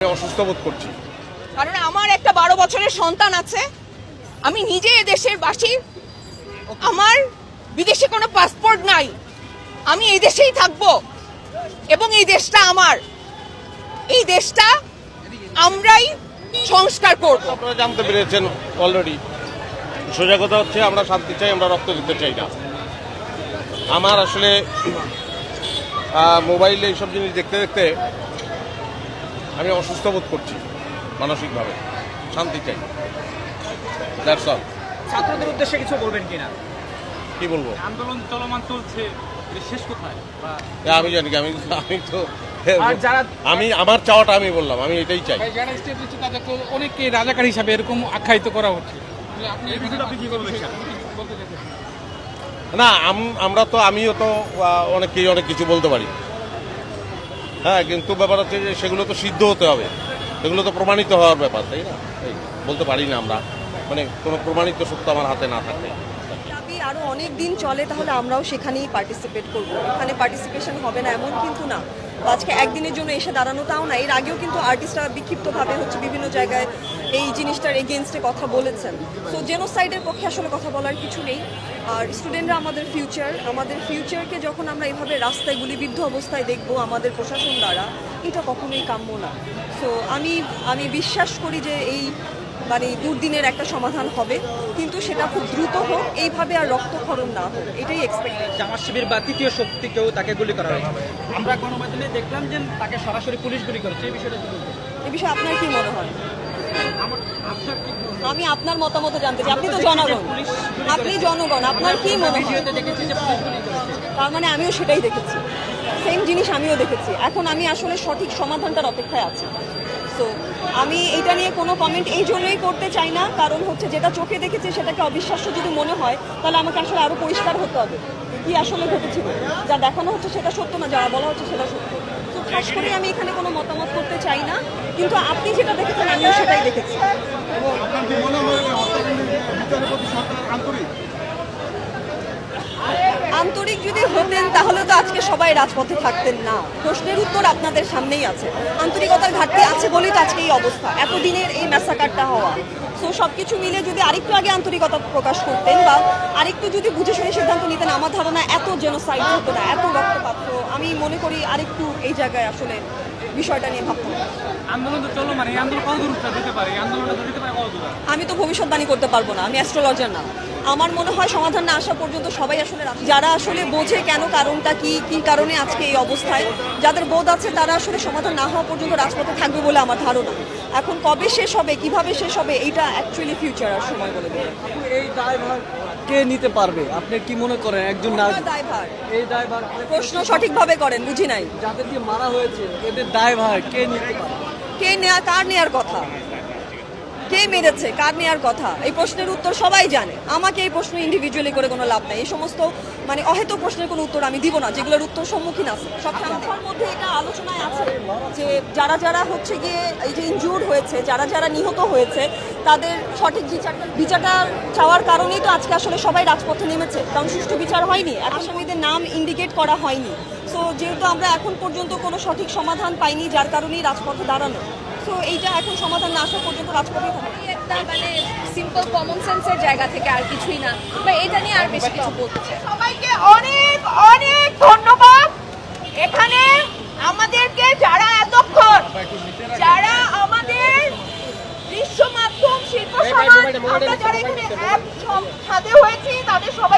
অসুস্থ বোধ করছি, কারণ আমার একটা 12 বছরের সন্তান আছে। আমি নিজে এ দেশের বাসী, আমার বিদেশে কোনো পাসপোর্ট নাই, আমি এই দেশেই থাকবো এবং এই দেশটা আমার, এই দেশটা আমরাই সংস্কার করব। আপনারা জানতে পেরেছেন অলরেডি। সোজা কথা হচ্ছে আমরা শান্তি চাই, আমরা রক্ত দিতে চাই না। আমার আসলে মোবাইলে এইসব জিনিস দেখতে দেখতে আমি অসুস্থ বোধ করছি মানসিকভাবে। শান্তি চাই, দ্যাটস অল। ছাত্রদের উদ্দেশ্যে কিছু বলবেন কিনা? কি বলবো? আন্দোলন চলমান চলছে, এর শেষ কোথায়? আমি জানি কি, আমি তো আর যারা আমি আমার চাওয়াটা আমি বললাম, আমি এটাই চাই। যারা স্টেপ নিচ্ছে তাদেরকে অনেককে রাজাকার হিসাবে এরকম আখ্যায়িত করা হচ্ছে। আপনি কি বলবেন? বলতে চাইছেন? না, আমিও তো অনেককেই অনেক কিছু বলতে পারি, হ্যাঁ, কিন্তু ব্যাপার হচ্ছে যে সেগুলো তো সিদ্ধ হতে হবে, সেগুলো তো প্রমাণিত হওয়ার ব্যাপার, তাই না? এই বলতে পারি না আমরা, মানে কোনো প্রমাণিত সত্য আমার হাতে না থাকে। দাবি আরো অনেক দিন চলে, তাহলে আমরাও সেখানেই পার্টিসিপেট করব। এখানে পার্টিসিপেশন হবে না এমন কিন্তু না। আজকে একদিনের জন্য এসে দাঁড়ানো তাও না, এর আগেও কিন্তু আর্টিস্টরা বিক্ষিপ্তভাবে বিভিন্ন জায়গায় এই জিনিসটার এগেনস্টে কথা বলেছেন। সো জেনোসাইডের পক্ষে আসলে কথা বলার কিছু নেই। আর স্টুডেন্টরা আমাদের ফিউচারকে যখন আমরা এভাবে রাস্তায় গুলিবিদ্ধ অবস্থায় দেখব আমাদের প্রশাসন দ্বারা, এটা কখনোই কাম্য না। সো আমি বিশ্বাস করি যে এই দুর্দিনের একটা সমাধান হবে, কিন্তু সেটা খুব দ্রুত হোক, এইভাবে আর রক্তক্ষরণ না হোক, এটাই এক্সপেক্ট। জামাত শিবির বা তৃতীয় শক্তিকেও তাকে গুলি করা হয়। আমরা গণমাধ্যমে দেখলাম যে তাকে সরাসরি পুলিশ গুলি করেছে, এই বিষয়টা কি বলবেন? এ বিষয়ে আপনার কি মনে হয়? আমি আপনার মতামত জানতে চাই। আপনি তো জনগণ, আপনি জনগণ, আপনার কি মনে হয়? দেখেছি যে পুলিশ গুলি করেছে। তার মানে আমিও সেটাই দেখেছি, সেম জিনিস আমিও দেখেছি। এখন আমি আসলে সঠিক সমাধানটার অপেক্ষায় আছি। সো আমি এটা নিয়ে কোনো কমেন্ট এই জন্যই করতে চাই না, কারণ হচ্ছে যেটা চোখে দেখেছি সেটাকে অবিশ্বাস্য যদি মনে হয়, তাহলে আমাকে আসলে আরও পরিষ্কার হতে হবে কি আসলে ঘটেছিল। যা দেখানো হচ্ছে সেটা সত্য না, যারা বলা হচ্ছে সেটা সত্য। তো খাস করে আমি এখানে কোনো মতামত করতে চাই না, কিন্তু আপনি যেটা দেখেছেন আমিও সেটাই দেখেছি। আন্তরিক যদি হতেন তাহলে তো আজকে সবাই রাজপথে থাকতেন না। প্রশ্নের উত্তর আপনাদের সামনেই আছে। আন্তরিকতার ঘাটতি আছে বলেই তো আজকে এই অবস্থা, এতদিনের এই ম্যাসাকারটা হওয়া। সো সবকিছু মিলে যদি আরেকটু আগে আন্তরিকতা প্রকাশ করতেন বা আরেকটু যদি বুঝে শুনে সিদ্ধান্ত নিতেন, আমার ধারণা এত জেনোসাইড হতো না, এত রক্তপাত। আমি মনে করি আরেকটু এই জায়গায় আসলে বিষয়টা নিয়ে ভাবতে হবে। আন্দোলন তো চলো, মানে আন্দোলন কত দূর দিতে পারে, আন্দোলনটা দিতে পারে কত দূর? আমি তো ভবিষ্যৎবাণী করতে পারবো না, আমি অ্যাস্ট্রোলজার না। আমার মনে হয় সমাধান না আসা পর্যন্ত সবাই আসলে যারা আসলে বোঝে কেন, কারণটা কি কি কারণে আজকে এই অবস্থায়, যাদের বোধ আছে তারা আসলে সমাধান না হওয়া পর্যন্ত রাজপথে থাকবে বলে আমার ধারণা। এখন কবে শেষ হবে, কিভাবে শেষ হবে, এইটা অ্যাকচুয়ালি ফিউচার আর সময় বলে দেবে। এই দায়ভার কে নিতে পারবে? আপনি কি মনে করেন একজন দায়ভার? এই দায়ভার প্রশ্ন সঠিকভাবে করেন, বুঝি নাই। যাদেরকে মারা হয়েছে এদের দায়ভার কে নিতে পারবে? কে নেয়া, কার নেয়ার কথা, কে মেরেছে, কার নেয়ার কথা, এই প্রশ্নের উত্তর সবাই জানে। আমাকে এই প্রশ্ন ইন্ডিভিজুয়ালি করে কোনো লাভ নাই। এই সমস্ত অহেতুক প্রশ্নের কোনো উত্তর আমি দিব না, যেগুলোর উত্তর সম্মুখীন আছে। সবার মধ্যে এটা আলোচনায় আছে যে যারা হচ্ছে গিয়ে এই যে ইনজুর্ড হয়েছে, যারা নিহত হয়েছে, তাদের সঠিক বিচারটা চাওয়ার কারণেই তো আজকে আসলে সবাই রাজপথে নেমেছে, কারণ সুষ্ঠু বিচার হয়নি, আসামিদের নাম ইন্ডিকেট করা হয়নি। সো যেহেতু আমরা এখন পর্যন্ত কোনো সঠিক সমাধান পাইনি, যার কারণেই রাজপথে দাঁড়ানো। তো এইটা এখন সমাধান না আসা পর্যন্ত রাজপথেই থাকে। একটা সিম্পল কমন সেন্সের জায়গা থেকে, আর কিছুই না। এটা নিয়ে আর বেশি কিছু বলতে চাই। সবাইকে অনেক অনেক ধন্যবাদ। এখানে আমাদেরকে যারা এতক্ষণ, যারা আমাদের দৃশ্য মাধ্যম, শিল্প সমাজ, আমরা যারা এখানে এক সাথে হয়েছি, তাদের সবাই